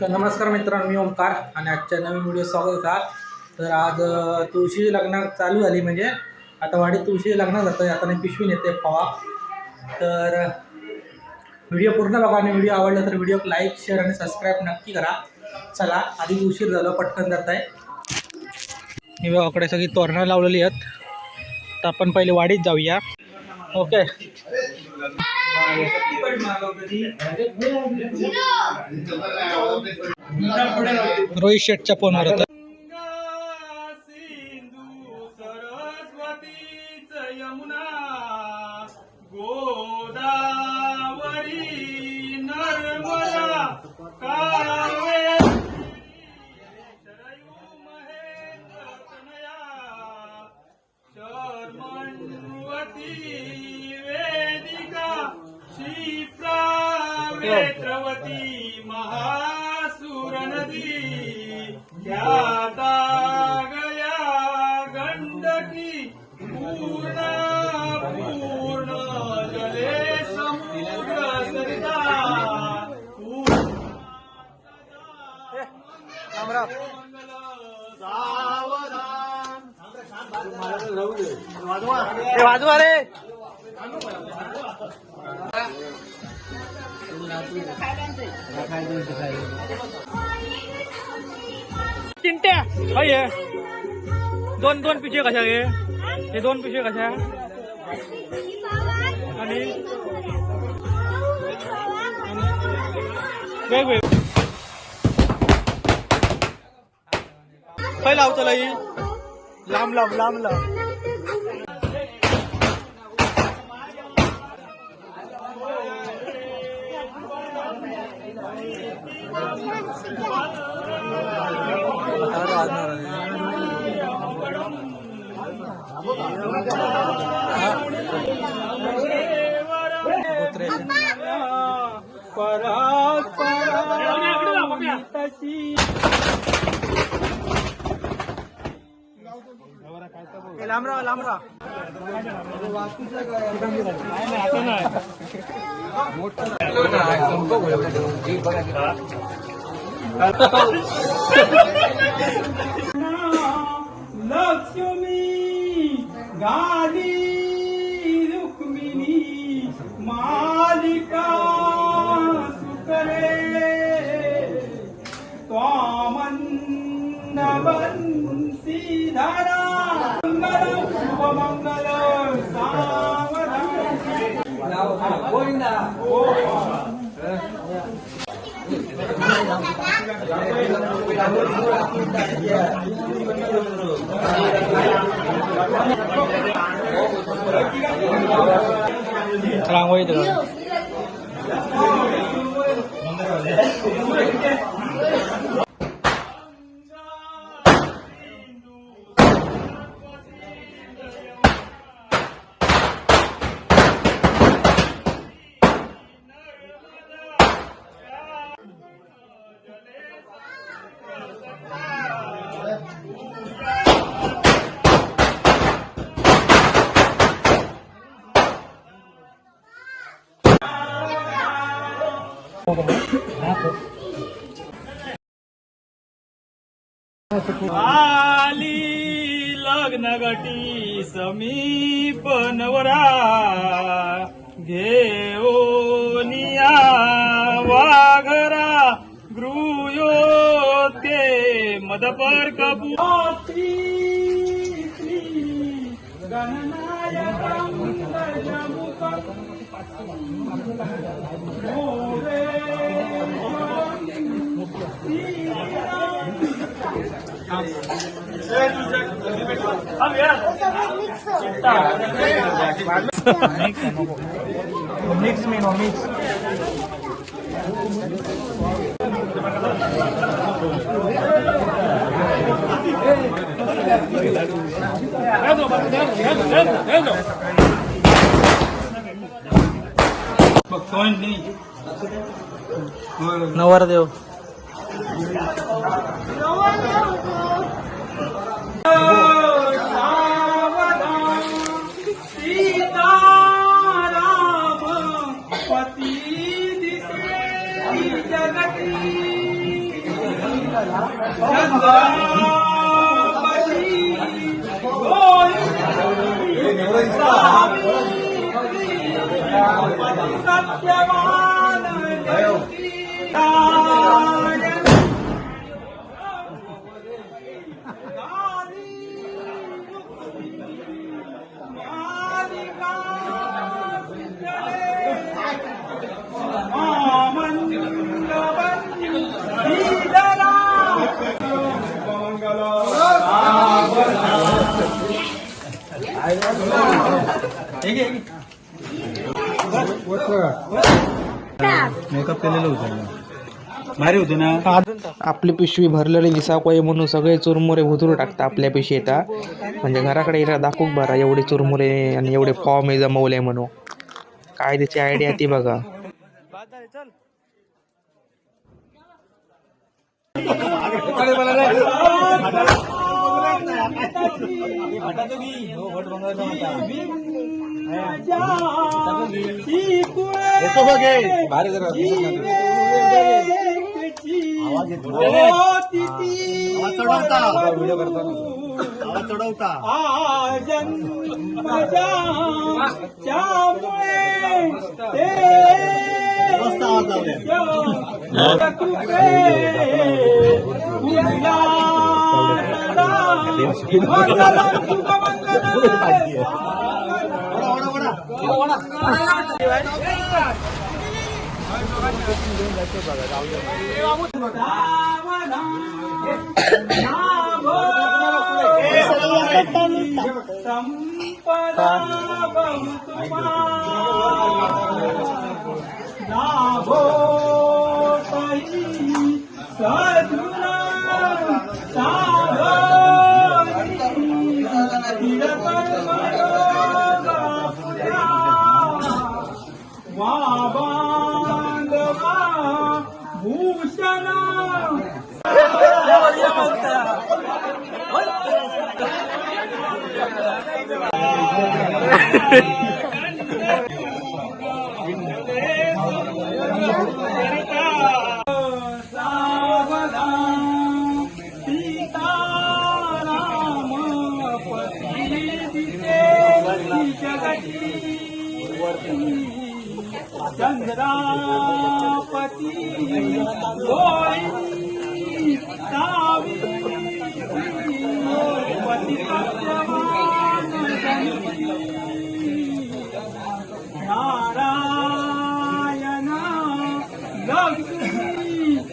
तर नमस्कार मित्रांनो, मी ओमकार आणि आजच्या नवीन व्हिडिओ स्वागत आहे. तर आज तुळशी लग्न चालू झाली, म्हणजे आता वाडीत तुळशी लग्न जातं. आता नाही पिशवी नेते फवा. तर व्हिडिओ पूर्ण बघा आणि व्हिडिओ आवडला तर व्हिडिओ लाईक शेअर आणि सबस्क्राईब नक्की करा. चला, आधी उशीर झालं, पटकन जात आहे. ही बघाकडे सगळी तोरणं लावलेली आहेत. तर आपण पहिले वाडीत जाऊया. ओके. रोहित शेटच्या फोनवर होता. यमुना गोदावरी नर्मदा कावेरी शरयू महेंद्र तनया शर्मण्वती वेदिका क्षिप्रा वेत्रवती महासुर नदी ख्याता गया गंडकी पूर्ण पूर्ण जले समुद्र सरिता वाजवा रे. चिंट्या दोन दोन पिशे कशा गे? हे दोन पिशे कशा? आणि वेगवेग काय लावतो ही? लांब लांब लांब लांब. लांबरा लांबरा लक्ष्मी गाली रुक्मिणी मालिका सुकरे त्वामन्नवंशीधरा मंगल शुभमंगल सावधान गोविंदा रांगोळी आली लग्नगटी समीप नवरा घेऊनिया वाघरा गृह्योते मदपर कबूती गणनायकं गजमुखं मिक्स मी नो मिक्स. नवरदेव सीताराम पती दिसे जगती मेकअप केलेलं होतं भारी होते ना. आपली पिशवी भरलेली दिसाकोय म्हणून सगळे चुरमुरे भुतरू टाकता आपल्या पिशवी येतात. म्हणजे घराकडे येणार दाखवूक बरा एवढे चुरमुरे आणि एवढे फॉर्म हे जमवले म्हणून. काय त्याची आयडिया ती बघा.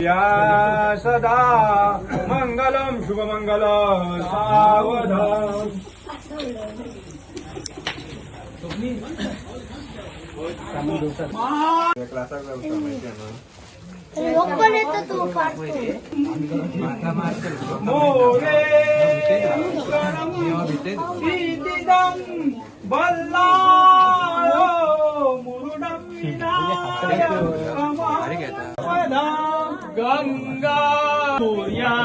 या सदा मंगलम शुभमंगल सावधान. मोरे सीतिदं बल्लाळो मुरुडं गंगा सूर्या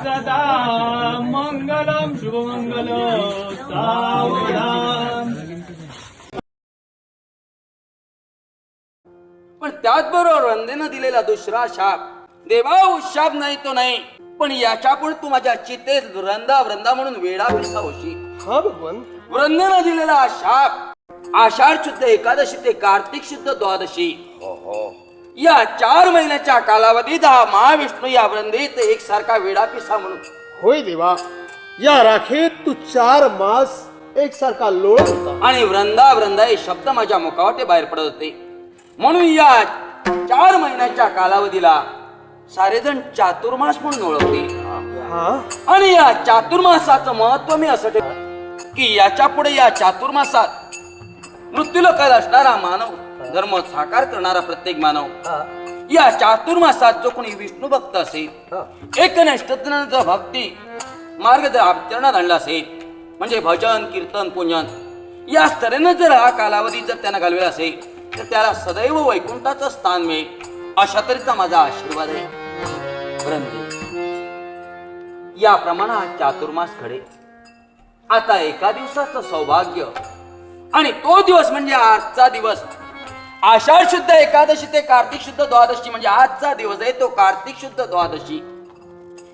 सदा मंगलम शुभमंगल सावधान. पण त्याचबरोबर वंदेनं दिलेला दुसरा शाप, देवा शाप नाही तो नाही, पण याच्या पुढे तू माझ्या चितेत वृंदा वृंदा म्हणून वेडा पिसा होशी. हा भगवान. वृंदेनं दिलेला शाप आषाढ शुद्ध एकादशी ते कार्तिक शुद्ध द्वादशी या 4 महिन्याच्या कालावधीत हा महाविष्णू या वृंदेत एकसारखा वेडा पिसा म्हणून. होय देवा, या राखेत तू 4 मास एकसारखा लोळ होता आणि वृंदा वृंदा हे शब्द माझ्या मुखावाटे बाहेर पडत होते. म्हणून या 4 महिन्याच्या कालावधीला सारेजण चातुर्मास म्हणून ओळखते. आणि या चातुर्मासाचं महत्व मी असं ठेवतो की याच्या पुढे या चातुर्मासात मृत्यूलोकात असणारा मानव, धर्म साकार करणारा प्रत्येक मानव, या चातुर्मासात जो कोणी विष्णू भक्त असेल, एकनिष्ठतेनं भक्ती मार्ग जर आचरणात आणला असेल, म्हणजे भजन कीर्तन पूजन या स्तरेनं जर हा कालावधी जर त्यांना घालवेला असेल तर त्याला सदैव वैकुंठाचं स्थान मिळेल, अशा तऱ्हेचा माझा आशीर्वाद आहे. या प्रमाणात चातुर्मास घडे. आता एका दिवसाचं सौभाग्य आणि तो दिवस म्हणजे आजचा दिवस, आषाढ शुद्ध एकादशी ते कार्तिक शुद्ध द्वादशी, म्हणजे आजचा दिवस आहे तो कार्तिक शुद्ध द्वादशी.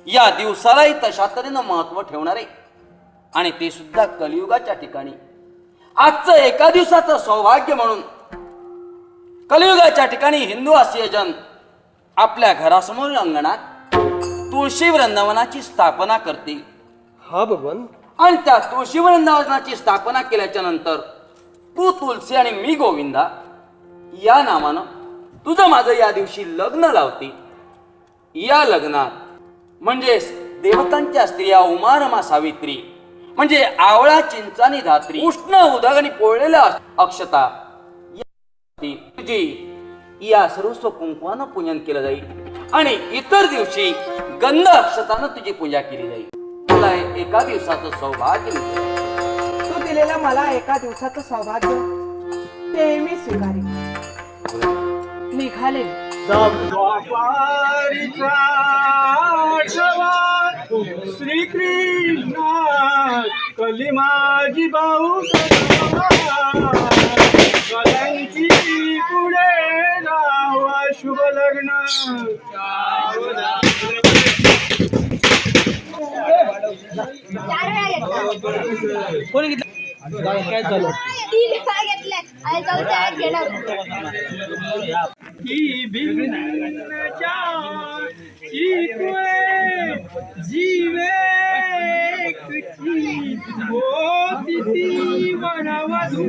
या दिवसालाही तशा तऱ्हेनं महत्व ठेवणारे आणि ते सुद्धा कलियुगाच्या ठिकाणी आजचं एका दिवसाचं सौभाग्य म्हणून कलियुगाच्या ठिकाणी हिंदू आशिय जन आपल्या घरासमोर अंगणात तुळशी वृंदावनाची स्थापना करतील. हा भगवंत. आणि त्या तुळशी वृंदावनाची स्थापना केल्याच्या नंतर तू तुलसी आणि मी गोविंदा या नामानं तुझं माझं या दिवशी लग्न लावते. या लग्नात म्हणजे देवतांच्या स्त्रिया उमा रमा सावित्री म्हणजे आवळा चिंचानी धात्री उष्ण उदक आणि पोळलेल्या अक्षता तुझी या सर्वस्व कुंकवानं पूजन केलं जाईल आणि इतर दिवशी गंध अक्षतानं तुझी पूजा केली जाईल. तुला एका दिवसाचं सौभाग्य मिळेल. तू दिलेलं मला एका दिवसाचं सौभाग्य ते मी स्वीकारेन. निघाले. द्वापारीचा श्रीकृष्ण कलिमाजी भाऊ कलंकी पुढे राहावा शुभ लग्न. काय झालं की भिन्नच्या चित्वे जीवे एकची होती ती वनवधू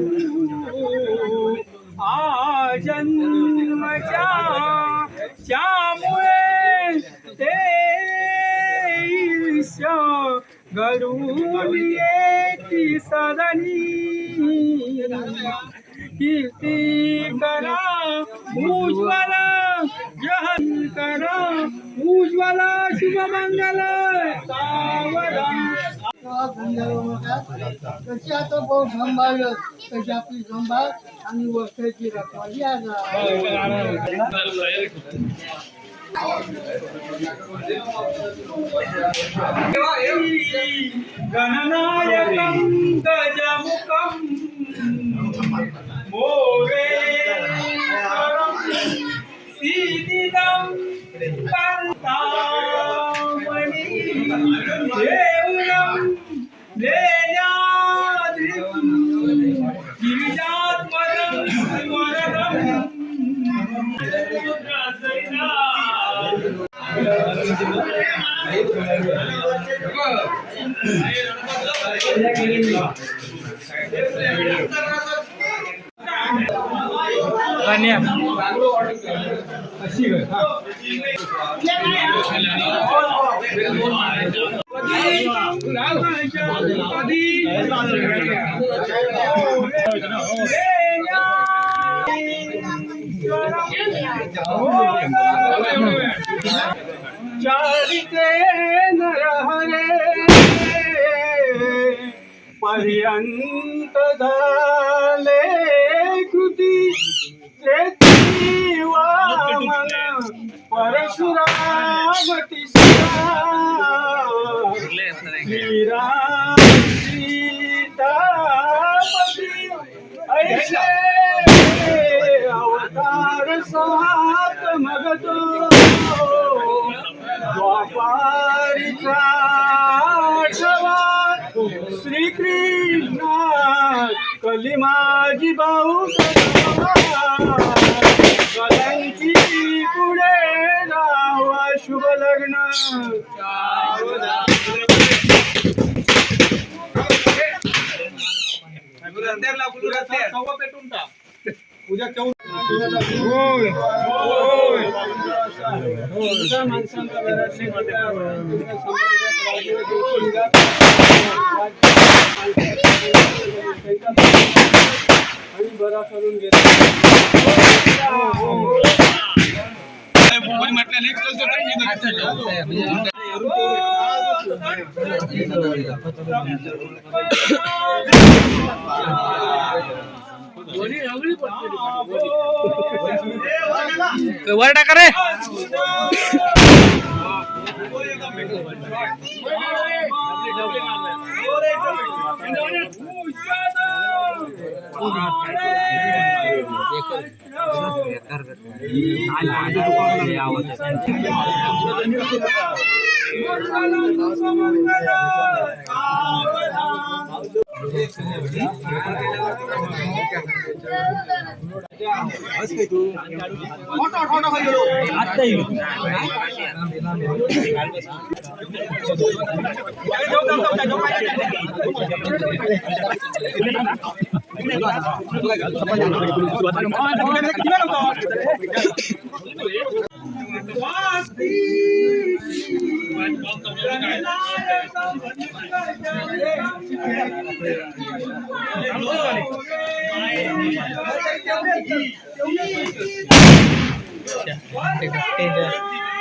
आ जन्मच्या त्यामुळे ते ईर्ष्य घडून येती सदनी कीर्ती करा उज्ज्वल जहन करा उज्ज्वल शुभमंगल सावधान. कशी आता भाऊ सांभाळलं तशी आपली सांभाळ आणि वर्षाची रखवाली गणनायकं गजमुखं मोरेश्वरं सीदिदं कान्तामणि देवं लेल्याद्रिं गिरिजात्मजं वरदं चारिते नरहरे पर्यंत झाले कृती तेथी वामन परशुरामती श्रीराम सीतापती ऐसे अवतार सात मगतो द्वापारीचा श्रीकृष्ण कलिमाजी भाऊ कलंकी पुढे राहावा शुभ लग्न. उद्या केव्हा होय होय माणसांचा आणि बरा करून घेतला. वर टाका रे. आता येईल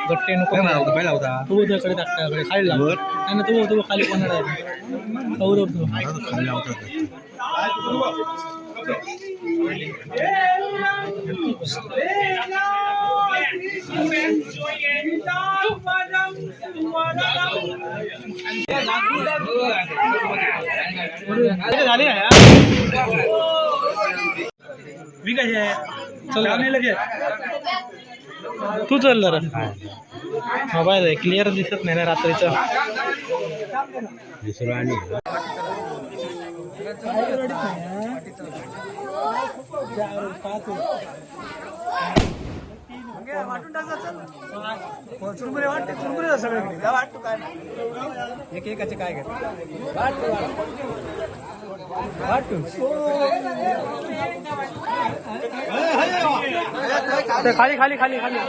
गट्टे नको पहिला होता तू कडे टाकता खाली लागत नाही ना तू खाली कोणा खाली लावतात झाले मी कसे चल लगे तू चल जरा मोबाईल क्लिअर दिसत नाही ना रात्रीचं एकेकाचे काय खाली खाली खाली खाली